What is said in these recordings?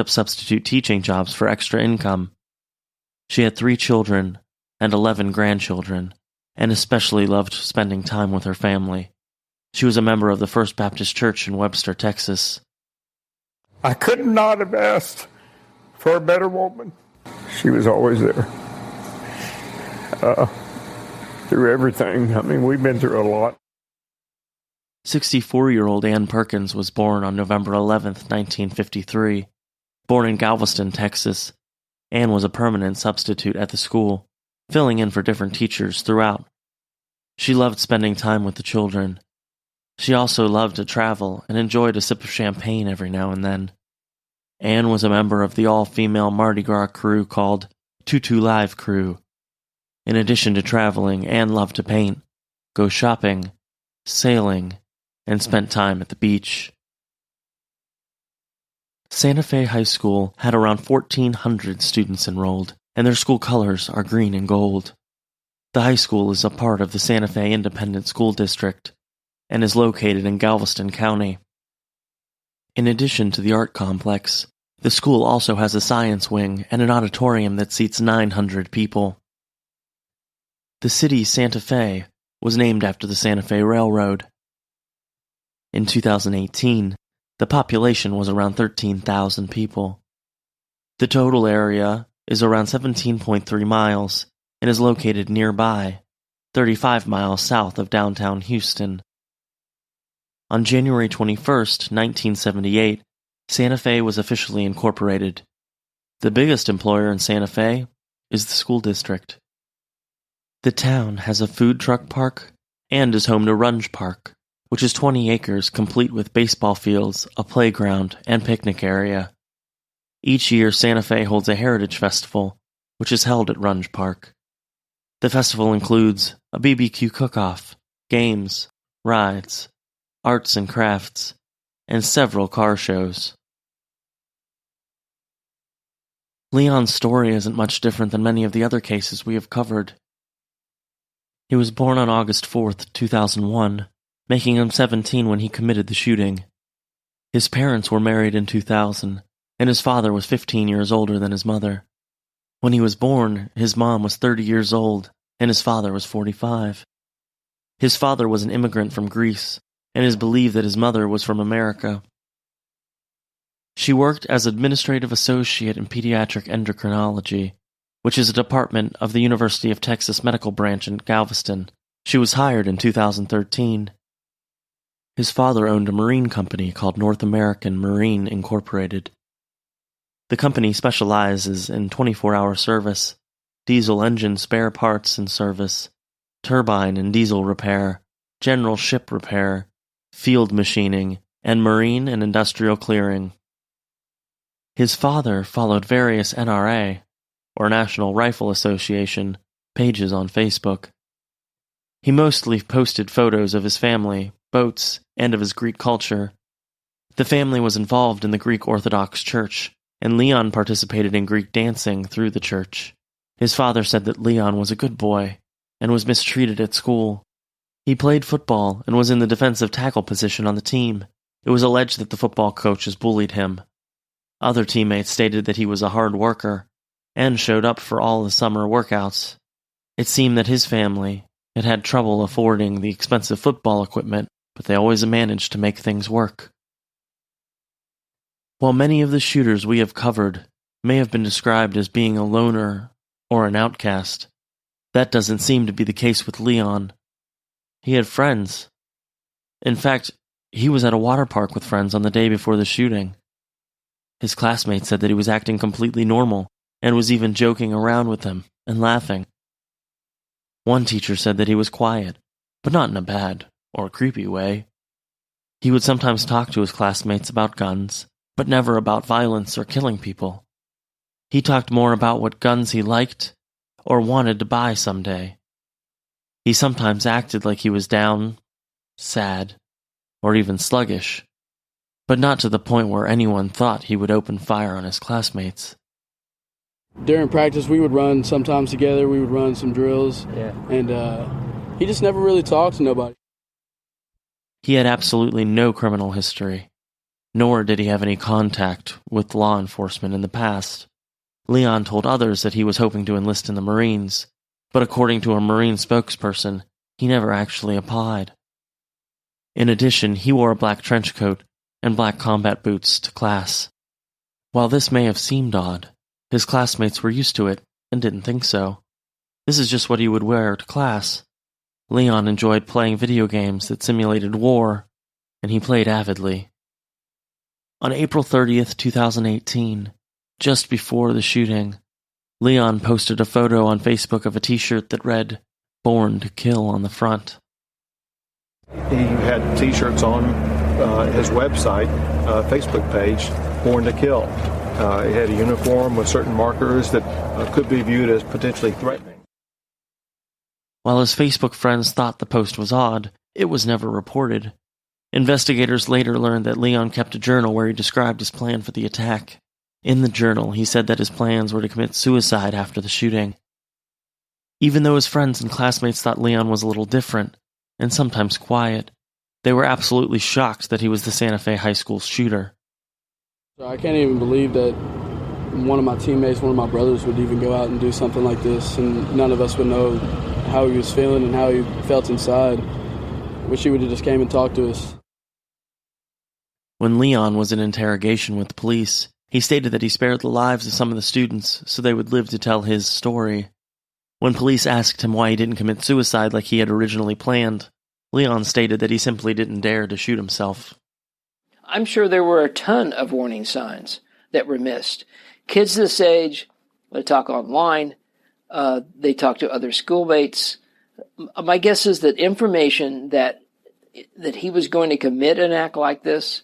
up substitute teaching jobs for extra income. She had 3 children and 11 grandchildren, and especially loved spending time with her family. She was a member of the First Baptist Church in Webster, Texas. I could not have asked for a better woman. She was always there. Through everything. I mean, we've been through a lot. 64-year-old Ann Perkins was born on November 11, 1953. Born in Galveston, Texas, Ann was a permanent substitute at the school, filling in for different teachers throughout. She loved spending time with the children. She also loved to travel and enjoyed a sip of champagne every now and then. Ann was a member of the all-female Mardi Gras crew called Tutu Live Crew. In addition to traveling, Ann loved to paint, go shopping, sailing, and spent time at the beach. Santa Fe High School had around 1,400 students enrolled, and their school colors are green and gold. The high school is a part of the Santa Fe Independent School District and is located in Galveston County. In addition to the art complex, the school also has a science wing and an auditorium that seats 900 people. The city Santa Fe was named after the Santa Fe Railroad. In 2018, the population was around 13,000 people. The total area is around 17.3 miles and is located nearby, 35 miles south of downtown Houston. On January 21, 1978, Santa Fe was officially incorporated. The biggest employer in Santa Fe is the school district. The town has a food truck park and is home to Runge Park, which is 20 acres complete with baseball fields, a playground, and picnic area. Each year, Santa Fe holds a Heritage Festival, which is held at Runge Park. The festival includes a BBQ cook-off, games, rides, arts and crafts, and several car shows. Leon's story isn't much different than many of the other cases we have covered. He was born on August 4, 2001, making him 17 when he committed the shooting. His parents were married in 2000, and his father was 15 years older than his mother. When he was born, his mom was 30 years old, and his father was 45. His father was an immigrant from Greece, and it is believed that his mother was from America. She worked as administrative associate in pediatric endocrinology, which is a department of the University of Texas Medical Branch in Galveston. She was hired in 2013. His father owned a marine company called North American Marine Incorporated. The company specializes in 24-hour service, diesel engine spare parts and service, turbine and diesel repair, general ship repair, field machining, and marine and industrial clearing. His father followed various NRA, or National Rifle Association, pages on Facebook. He mostly posted photos of his family, boats, and of his Greek culture. The family was involved in the Greek Orthodox Church, and Leon participated in Greek dancing through the church. His father said that Leon was a good boy and was mistreated at school. He played football and was in the defensive tackle position on the team. It was alleged that the football coaches bullied him. Other teammates stated that he was a hard worker and showed up for all the summer workouts. It seemed that his family had had trouble affording the expensive football equipment, but they always managed to make things work. While many of the shooters we have covered may have been described as being a loner or an outcast, that doesn't seem to be the case with Leon. He had friends. In fact, he was at a water park with friends on the day before the shooting. His classmates said that he was acting completely normal and was even joking around with them and laughing. One teacher said that he was quiet, but not in a bad or creepy way. He would sometimes talk to his classmates about guns, but never about violence or killing people. He talked more about what guns he liked or wanted to buy someday. He sometimes acted like he was down, sad, or even sluggish, but not to the point where anyone thought he would open fire on his classmates. During practice, we would run sometimes together. We would run some drills, and he just never really talked to nobody. He had absolutely no criminal history. nor did he have any contact with law enforcement in the past. Leon told others that he was hoping to enlist in the Marines, but according to a Marine spokesperson, he never actually applied. In addition, he wore a black trench coat and black combat boots to class. While this may have seemed odd, his classmates were used to it and didn't think so. This is just what he would wear to class. Leon enjoyed playing video games that simulated war, and he played avidly. On April 30th, 2018, just before the shooting, Leon posted a photo on Facebook of a t-shirt that read, "Born to Kill" on the front. He had t-shirts on his website, Facebook page, Born to Kill. It had a uniform with certain markers that could be viewed as potentially threatening. While his Facebook friends thought the post was odd, it was never reported. Investigators later learned that Leon kept a journal where he described his plan for the attack. In the journal, he said that his plans were to commit suicide after the shooting. Even though his friends and classmates thought Leon was a little different, and sometimes quiet, they were absolutely shocked that he was the Santa Fe High School shooter. I can't even believe that one of my teammates, one of my brothers would even go out and do something like this, and none of us would know how he was feeling and how he felt inside. Wish he would have just came and talked to us. When Leon was in interrogation with the police, he stated that he spared the lives of some of the students so they would live to tell his story. When police asked him why he didn't commit suicide like he had originally planned, Leon stated that he simply didn't dare to shoot himself. I'm sure there were a ton of warning signs that were missed. Kids this age, they talk online, they talk to other schoolmates. My guess is that information that he was going to commit an act like this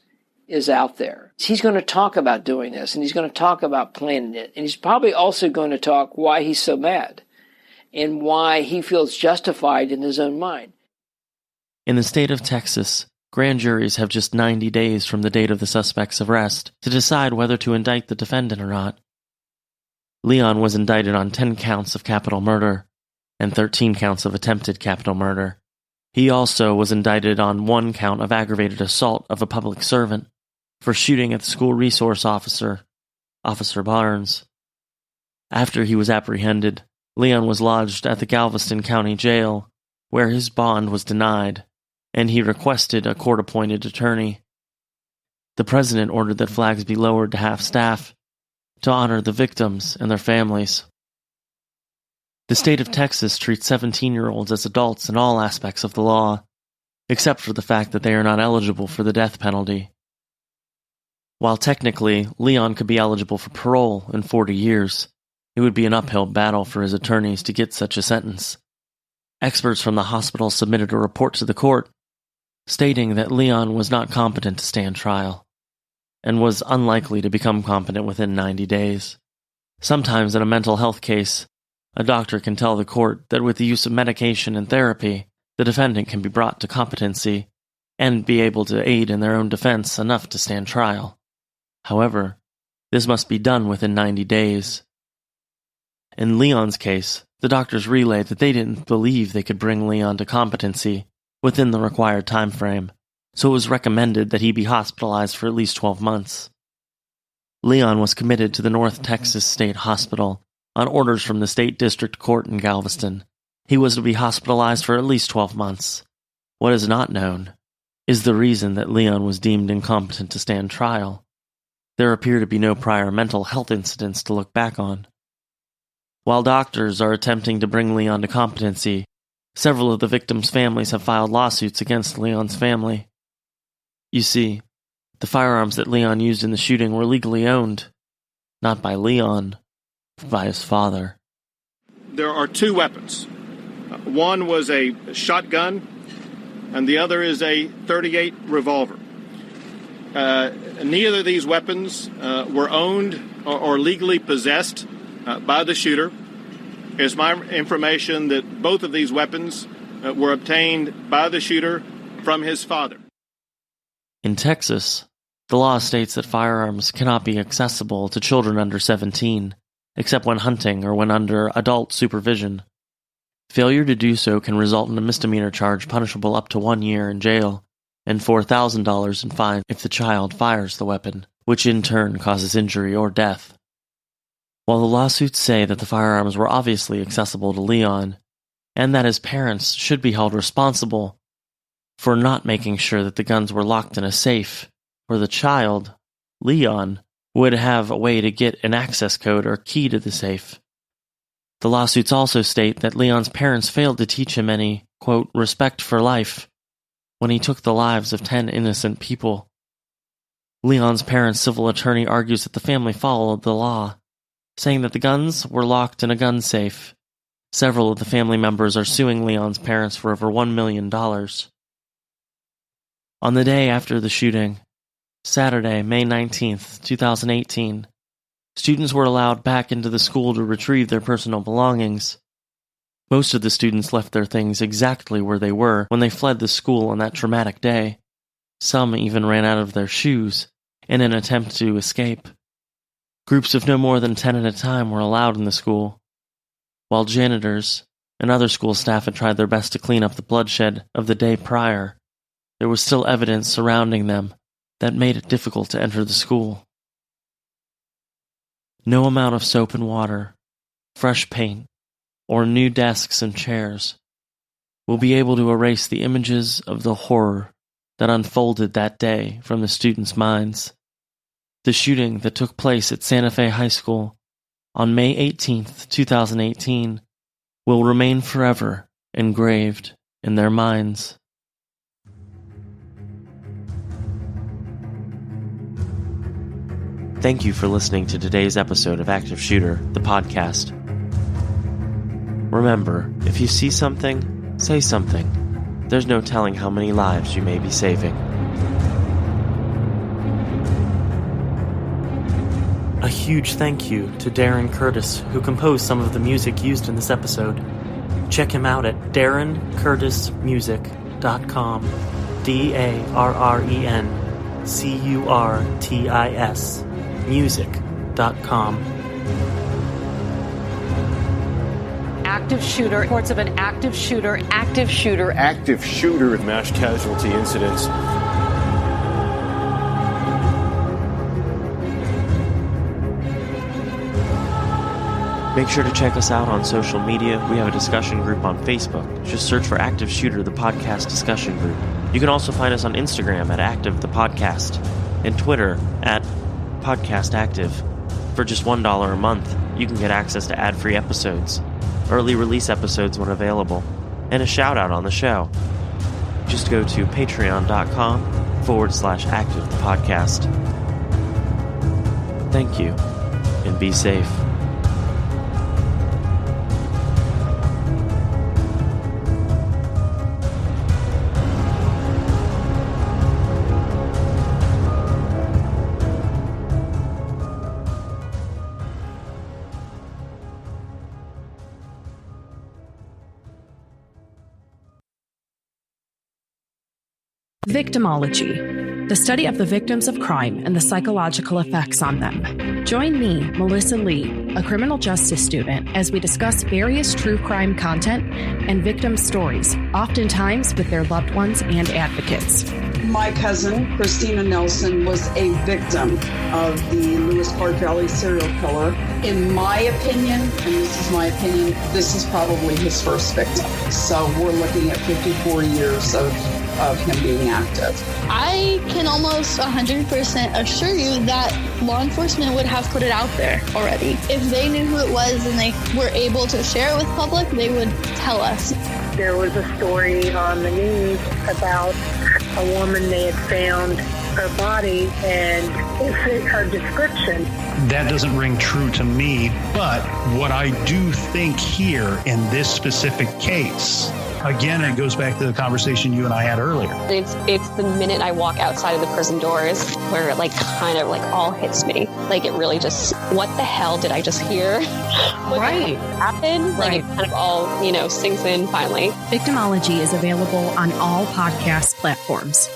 is out there. He's going to talk about doing this, and he's going to talk about planning it, and he's probably also going to talk why he's so mad and why he feels justified in his own mind. In the state of Texas, grand juries have just 90 days from the date of the suspect's arrest to decide whether to indict the defendant or not. Leon was indicted on 10 counts of capital murder and 13 counts of attempted capital murder. He also was indicted on 1 count of aggravated assault of a public servant for shooting at the school resource officer, Officer Barnes. After he was apprehended, Leon was lodged at the Galveston County Jail, where his bond was denied, and he requested a court-appointed attorney. The president ordered that flags be lowered to half-staff to honor the victims and their families. The state of Texas treats 17-year-olds as adults in all aspects of the law, except for the fact that they are not eligible for the death penalty. While technically Leon could be eligible for parole in 40 years, it would be an uphill battle for his attorneys to get such a sentence. Experts from the hospital submitted a report to the court stating that Leon was not competent to stand trial and was unlikely to become competent within 90 days. Sometimes in a mental health case, a doctor can tell the court that with the use of medication and therapy, the defendant can be brought to competency and be able to aid in their own defense enough to stand trial. However, this must be done within 90 days. In Leon's case, the doctors relayed that they didn't believe they could bring Leon to competency within the required time frame, so it was recommended that he be hospitalized for at least 12 months. Leon was committed to the North Texas State Hospital on orders from the State District Court in Galveston. He was to be hospitalized for at least 12 months. What is not known is the reason that Leon was deemed incompetent to stand trial. There appear to be no prior mental health incidents to look back on. While doctors are attempting to bring Leon to competency, several of the victims' families have filed lawsuits against Leon's family. You see, the firearms that Leon used in the shooting were legally owned, not by Leon, but by his father. There are 2 weapons. One was a shotgun, and the other is a .38 revolver. Neither of these weapons were owned or legally possessed by the shooter. It's my information that both of these weapons were obtained by the shooter from his father. In Texas, the law states that firearms cannot be accessible to children under 17, except when hunting or when under adult supervision. Failure to do so can result in a misdemeanor charge punishable up to 1 year in jail and $4,000 in fines if the child fires the weapon, which in turn causes injury or death. While the lawsuits say that the firearms were obviously accessible to Leon, and that his parents should be held responsible for not making sure that the guns were locked in a safe, where the child, Leon, would have a way to get an access code or key to the safe. The lawsuits also state that Leon's parents failed to teach him any, quote, respect for life when he took the lives of 10 innocent people. Leon's parents' civil attorney argues that the family followed the law, saying that the guns were locked in a gun safe. Several of the family members are suing Leon's parents for over $1 million. On the day after the shooting, Saturday, May 19th, 2018, students were allowed back into the school to retrieve their personal belongings. Most of the students left their things exactly where they were when they fled the school on that traumatic day. Some even ran out of their shoes in an attempt to escape. Groups of no more than 10 at a time were allowed in the school, while janitors and other school staff had tried their best to clean up the bloodshed of the day prior. There was still evidence surrounding them that made it difficult to enter the school. No amount of soap and water, fresh paint, or new desks and chairs will be able to erase the images of the horror that unfolded that day from the students' minds. The shooting that took place at Santa Fe High School on May 18th, 2018, will remain forever engraved in their minds. Thank you for listening to today's episode of Active Shooter, the podcast. Remember, if you see something, say something. There's no telling how many lives you may be saving. A huge thank you to Darren Curtis, who composed some of the music used in this episode. Check him out at darrencurtismusic.com. DARRENCURTIS music.com. Active shooter, reports of an active shooter, active shooter mass casualty incidents. Make sure to check us out on social media. We have a discussion group on Facebook. Just search for Active Shooter, the podcast discussion group. You can also find us on Instagram at Active the Podcast and Twitter at Podcast Active. For just $1 a month, you can get access to ad-free episodes, early release episodes when available, and a shout-out on the show. Just go to patreon.com/Active the Podcast. Thank you, and be safe. Victimology, the study of the victims of crime and the psychological effects on them. Join me, Melissa Lee, a criminal justice student, as we discuss various true crime content and victim stories, oftentimes with their loved ones and advocates. My cousin, Christina Nelson, was a victim of the Lewis Park Valley serial killer. In my opinion, and this is my opinion, this is probably his first victim. So we're looking at 54 years of him being active. I can almost 100% assure you that law enforcement would have put it out there already. If they knew who it was and they were able to share it with public, they would tell us. There was a story on the news about a woman, they had found her body and it fit her description. That doesn't ring true to me, but what I do think here in this specific case, again, it goes back to the conversation you and I had earlier. It's the minute I walk outside of the prison doors where it kind of all hits me. It really just, what the hell did I just hear? Right. Happened? Right. It kind of all, sinks in finally. Victimology is available on all podcast platforms.